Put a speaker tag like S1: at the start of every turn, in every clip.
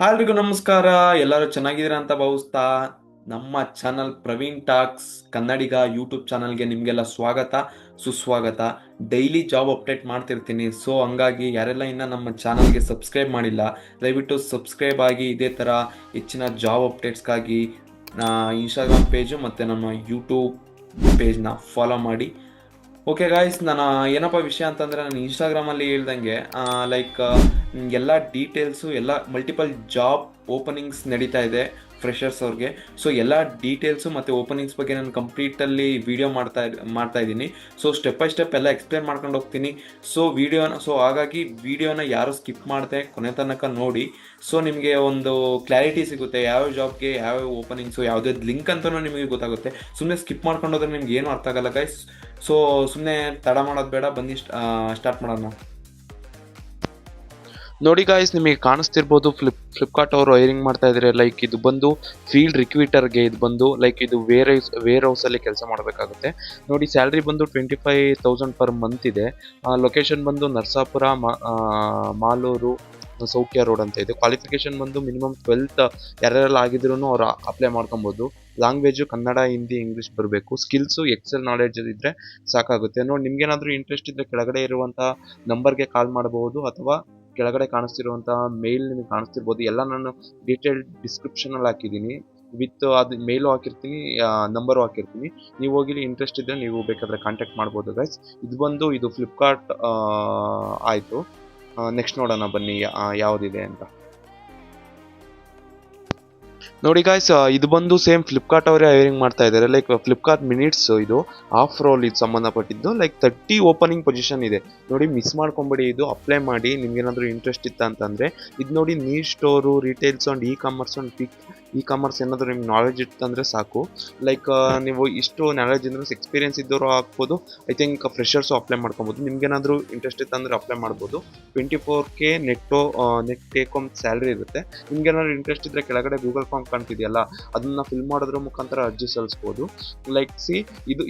S1: ಎಲ್ರಿಗೂ ನಮಸ್ಕಾರ. ಎಲ್ಲರೂ ಚೆನ್ನಾಗಿದ್ದೀರಾ ಅಂತ ಭಾವಿಸ್ತಾ ನಮ್ಮ ಚಾನಲ್ ಪ್ರವೀಣ್ ಟಾಕ್ಸ್ ಕನ್ನಡಿಗ ಯೂಟ್ಯೂಬ್ ಚಾನಲ್ಗೆ ನಿಮಗೆಲ್ಲ ಸ್ವಾಗತ ಸುಸ್ವಾಗತ. ಡೈಲಿ ಜಾಬ್ ಅಪ್ಡೇಟ್ ಮಾಡ್ತಿರ್ತೀನಿ. ಸೊ ಹಂಗಾಗಿ ಯಾರೆಲ್ಲ ಇನ್ನು ನಮ್ಮ ಚಾನಲ್ಗೆ ಸಬ್ಸ್ಕ್ರೈಬ್ ಮಾಡಿಲ್ಲ, ದಯವಿಟ್ಟು ಸಬ್ಸ್ಕ್ರೈಬ್ ಆಗಿ ಇದೇ ಥರ ಹೆಚ್ಚಿನ ಜಾಬ್ ಅಪ್ಡೇಟ್ಸ್ಗಾಗಿ ಇನ್ಸ್ಟಾಗ್ರಾಮ್ ಪೇಜು ಮತ್ತು ನಮ್ಮ ಯೂಟ್ಯೂಬ್ ಪೇಜ್ನ ಫಾಲೋ ಮಾಡಿ. ಓಕೆ ಗಾಯ್ಸ್, ನಾನು ಏನಪ್ಪ ವಿಷಯ ಅಂತಂದರೆ ನಾನು ಇನ್ಸ್ಟಾಗ್ರಾಮಲ್ಲಿ ಹೇಳ್ದಂಗೆ ಎಲ್ಲ ಡೀಟೇಲ್ಸು ಎಲ್ಲ ಮಲ್ಟಿಪಲ್ ಜಾಬ್ ಓಪನಿಂಗ್ಸ್ ನಡೀತಾ ಇದೆ ಫ್ರೆಷರ್ಸ್ ಅವ್ರಿಗೆ. ಸೊ ಎಲ್ಲ ಡೀಟೇಲ್ಸು ಮತ್ತು ಓಪನಿಂಗ್ಸ್ ಬಗ್ಗೆ ನಾನು ಕಂಪ್ಲೀಟಲ್ಲಿ ವೀಡಿಯೋ ಮಾಡ್ತಾ ಇದ್ದೀನಿ. ಸೊ ಸ್ಟೆಪ್ ಬೈ ಸ್ಟೆಪ್ ಎಲ್ಲ ಎಕ್ಸ್ಪ್ಲೇನ್ ಮಾಡ್ಕೊಂಡು ಹೋಗ್ತೀನಿ. ಸೊ ಹಾಗಾಗಿ ವೀಡಿಯೋನ ಯಾರು ಸ್ಕಿಪ್ ಮಾಡದೆ ಕೊನೆ ತನಕ ನೋಡಿ. ಸೊ ನಿಮಗೆ ಒಂದು ಕ್ಲಾರಿಟಿ ಸಿಗುತ್ತೆ, ಯಾವ ಜಾಬ್ಗೆ ಯಾವ ಓಪನಿಂಗ್ಸು ಯಾವುದೇ ಲಿಂಕ್ ಅಂತಲೂ ನಿಮಗೆ ಗೊತ್ತಾಗುತ್ತೆ. ಸುಮ್ಮನೆ ಸ್ಕಿಪ್ ಮಾಡ್ಕೊಂಡು ಹೋದ್ರೆ ನಿಮ್ಗೆ ಏನು ಅರ್ಥ ಆಗಲ್ಲ ಗೈಸ್. ಸೊ ಸುಮ್ಮನೆ ತಡ ಮಾಡೋದು ಬೇಡ, ಬನ್ನಿ ಸ್ಟಾರ್ಟ್ ಮಾಡೋಣ.
S2: ನೋಡಿ ಗಾಯ್ಸ್, ನಿಮಗೆ ಕಾಣಿಸ್ತಿರ್ಬೋದು ಫ್ಲಿಪ್ಕಾರ್ಟ್ ಅವರು ಹೈರಿಂಗ್ ಮಾಡ್ತಾ ಇದ್ದಾರೆ. ಲೈಕ್ ಇದು ಬಂದು ಫೀಲ್ಡ್ ರಿಕ್ರೂಟರ್ಗೆ ಇದು ಬಂದು ಇದು ವೇರ್ ಹೌಸಲ್ಲಿ ಕೆಲಸ ಮಾಡಬೇಕಾಗುತ್ತೆ. ನೋಡಿ ಸ್ಯಾಲ್ರಿ ಬಂದು 25,000 ಪರ್ ಮಂತ್ ಇದೆ. ಲೊಕೇಶನ್ ಬಂದು ನರಸಾಪುರ, ಮಾಲೂರು, ಸೌಖ್ಯ ರೋಡ್ ಅಂತ ಇದೆ. ಕ್ವಾಲಿಫಿಕೇಶನ್ ಬಂದು ಮಿನಿಮಮ್ 12th ಯಾರ್ಯಾರೆಲ್ಲ ಆಗಿದ್ರು ಅವ್ರು ಅಪ್ಲೈ ಮಾಡ್ಕೊಬೋದು. ಲ್ಯಾಂಗ್ವೇಜು ಕನ್ನಡ, ಹಿಂದಿ, ಇಂಗ್ಲೀಷ್ ಬರಬೇಕು. ಸ್ಕಿಲ್ಸು ಎಕ್ಸೆಲ್ ನಾಲೆಡ್ಜ್ ಇದ್ದರೆ ಸಾಕಾಗುತ್ತೆ. ನೋಡಿ ನಿಮ್ಗೇನಾದರೂ ಇಂಟ್ರೆಸ್ಟ್ ಇದ್ದರೆ ಕೆಳಗಡೆ ಇರುವಂಥ ನಂಬರ್ಗೆ ಕಾಲ್ ಮಾಡಬಹುದು, ಅಥವಾ ಕೆಳಗಡೆ ಕಾಣಿಸ್ತಿರುವಂತಹ ಮೇಲ್ ನಿಮಗೆ ಕಾಣಿಸ್ತಿರ್ಬೋದು. ಎಲ್ಲ ನಾನು ಡೀಟೇಲ್ ಡಿಸ್ಕ್ರಿಪ್ಷನಲ್ಲಿ ಹಾಕಿದ್ದೀನಿ, ವಿತ್ ಅದು ಮೇಲು ಹಾಕಿರ್ತೀನಿ, ನಂಬರು ಹಾಕಿರ್ತೀನಿ. ನೀವು ಹೋಗಿ ಇಂಟ್ರೆಸ್ಟ್ ಇದ್ದರೆ ನೀವು ಬೇಕಾದರೆ ಕಾಂಟ್ಯಾಕ್ಟ್ ಮಾಡ್ಬೋದು ಗೈಸ್. ಇದು ಫ್ಲಿಪ್ಕಾರ್ಟ್ ಆಯಿತು. ನೆಕ್ಸ್ಟ್ ನೋಡೋಣ ಬನ್ನಿ ಯಾವುದಿದೆ ಅಂತ. ನೋಡಿ ಗಾಯ್ಸ್, ಇದು ಬಂದು ಸೇಮ್ ಫ್ಲಿಪ್ಕಾರ್ಟ್ ಅವರೇ ಹೈರಿಂಗ್ ಮಾಡ್ತಾ ಇದ್ದಾರೆ. ಲೈಕ್ ಫ್ಲಿಪ್ಕಾರ್ಟ್ ಮಿನಿಟ್ಸ್, ಇದು ಆಫ್ ರೋಲ್ ಇದು ಸಂಬಂಧಪಟ್ಟಿದ್ದು. 30 ಓಪನಿಂಗ್ ಪೊಸಿಷನ್ ಇದೆ. ನೋಡಿ ಮಿಸ್ ಮಾಡ್ಕೊಂಬಿಡಿ, ಇದು ಅಪ್ಲೈ ಮಾಡಿ. ನಿಮ್ಗೇನಾದರೂ ಇಂಟ್ರೆಸ್ಟ್ ಇತ್ತ ಅಂತಂದರೆ ಇದು ನೋಡಿ. ನೀರ್ store, retails and E commerce ಏನಾದರೂ ನಿಮ್ಗೆ ನಾಲೆಜ್ ಇತ್ತಂದರೆ ಸಾಕು. ನೀವು ಇಷ್ಟು ನಾಲೆಜ್ ಅಂದ್ರೆ ಎಕ್ಸ್ಪೀರಿಯನ್ಸ್ ಇದ್ದವರು ಹಾಕ್ಬೋದು. ಐ ಥಿಂಕ್ ಫ್ರೆಷರ್ಸು ಅಪ್ಲೈ ಮಾಡ್ಕೊಬೋದು. ನಿಮ್ಗೇನಾದರೂ ಇಂಟ್ರೆಸ್ಟ್ ಇತ್ತಂದರೆ ಅಪ್ಲೈ ಮಾಡ್ಬೋದು. 24K net take home salary ಇರುತ್ತೆ. ನಿಮ್ಗೇನಾದ್ರು ಇಂಟ್ರೆಸ್ಟ್ ಇದ್ದರೆ ಕೆಳಗಡೆ ಗೂಗಲ್ ಫಾರ್ಮ್ ಕಾಣ್ತಿದೆಯಲ್ಲ, ಅದನ್ನ ಫಿಲ್ ಮಾಡೋದ್ರ ಮುಖಾಂತರ ಅರ್ಜಿ ಸಲ್ಲಿಸ್ಬೋದು.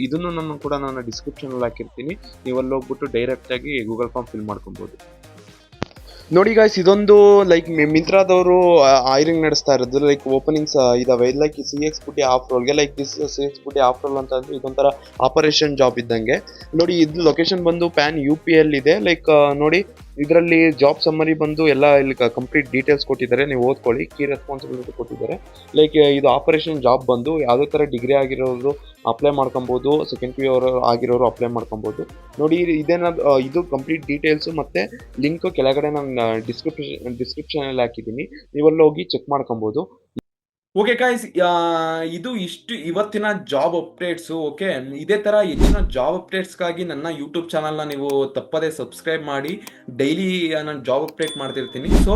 S2: ಇದನ್ನು ನಾನು ಡಿಸ್ಕ್ರಿಪ್ಷನಲ್ಲಿ ಹಾಕಿರ್ತೀನಿ. ನೀವು ಅಲ್ಲಿ ಹೋಗ್ಬಿಟ್ಟು ಡೈರೆಕ್ಟಾಗಿ ಗೂಗಲ್ ಫಾರ್ಮ್ ಫಿಲ್ ಮಾಡ್ಕೊಬೋದು. ನೋಡಿ ಗಾಯ್ಸ್, ಇದೊಂದು ಮಿಂತ್ರಾದವರು ಹೈರಿಂಗ್ ನಡೆಸ್ತಾ ಇರೋದು. ಓಪನಿಂಗ್ಸ್ ಇದಾವೆ. CX ಬುಟ್ಟಿ ಆಫ್ ರೋಲ್ಗೆ. CX ಬುಟ್ಟಿ ಆಫ್ ರೋಲ್ ಅಂತ ಅಂದ್ರೆ ಇದೊಂಥರ ಆಪರೇಷನ್ ಜಾಬ್ ಇದ್ದಂಗೆ. ನೋಡಿ ಇದು ಲೊಕೇಶನ್ ಬಂದು ಪ್ಯಾನ್ UP ಇದೆ. ನೋಡಿ ಇದರಲ್ಲಿ ಜಾಬ್ ಸಮ್ಮರಿ ಬಂದು ಎಲ್ಲ ಇಲ್ಲಿ ಕಂಪ್ಲೀಟ್ ಡೀಟೇಲ್ಸ್ ಕೊಟ್ಟಿದ್ದಾರೆ, ನೀವು ಓದ್ಕೊಳ್ಳಿ. ಕೀ ರೆಸ್ಪಾನ್ಸಿಬಿಲಿಟಿ ಕೊಟ್ಟಿದ್ದಾರೆ. ಇದು ಆಪರೇಷನ್ ಜಾಬ್ ಬಂದು ಯಾವುದೇ ಥರ ಡಿಗ್ರಿ ಆಗಿರೋರು ಅಪ್ಲೈ ಮಾಡ್ಕೊಬೋದು, ಸೆಕೆಂಡ್ PU ಆಗಿರೋರು ಅಪ್ಲೈ ಮಾಡ್ಕೊಬೋದು. ನೋಡಿ ಇದು ಕಂಪ್ಲೀಟ್ ಡೀಟೇಲ್ಸು ಮತ್ತು ಲಿಂಕ್ ಕೆಳಗಡೆ ನಾನು ಡಿಸ್ಕ್ರಿಪ್ಷನಲ್ಲಿ ಹಾಕಿದ್ದೀನಿ. ನೀವಲ್ಲಿ ಹೋಗಿ ಚೆಕ್ ಮಾಡ್ಕೊಬೋದು.
S1: ಓಕೆ ಗಾಯ್ಸ್, ಇದು ಇಷ್ಟು ಇವತ್ತಿನ ಜಾಬ್ ಅಪ್ಡೇಟ್ಸು. ಓಕೆ, ಇದೇ ಥರ ಹೆಚ್ಚಿನ ಜಾಬ್ ಅಪ್ಡೇಟ್ಸ್ಗಾಗಿ ನನ್ನ ಯೂಟ್ಯೂಬ್ ಚಾನಲ್ನ ನೀವು ತಪ್ಪದೇ ಸಬ್ಸ್ಕ್ರೈಬ್ ಮಾಡಿ. ಡೈಲಿ ನಾನು ಜಾಬ್ ಅಪ್ಡೇಟ್ ಮಾಡ್ತಿರ್ತೀನಿ. ಸೊ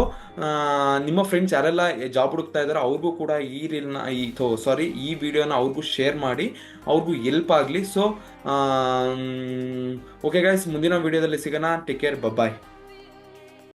S1: ನಿಮ್ಮ ಫ್ರೆಂಡ್ಸ್ ಯಾರೆಲ್ಲ ಜಾಬ್ ಹುಡುಕ್ತಾ ಇದ್ದಾರೋ ಅವ್ರಿಗೂ ಕೂಡ ಈ ವಿಡಿಯೋನ ಅವ್ರಿಗೂ ಶೇರ್ ಮಾಡಿ, ಅವ್ರಿಗೂ ಹೆಲ್ಪ್ ಆಗಲಿ. ಸೊ ಓಕೆ ಗಾಯ್ಸ್, ಮುಂದಿನ ವಿಡಿಯೋದಲ್ಲಿ ಸಿಗೋಣ. ಟೇಕ್ ಕೇರ್, ಬಾಯ್.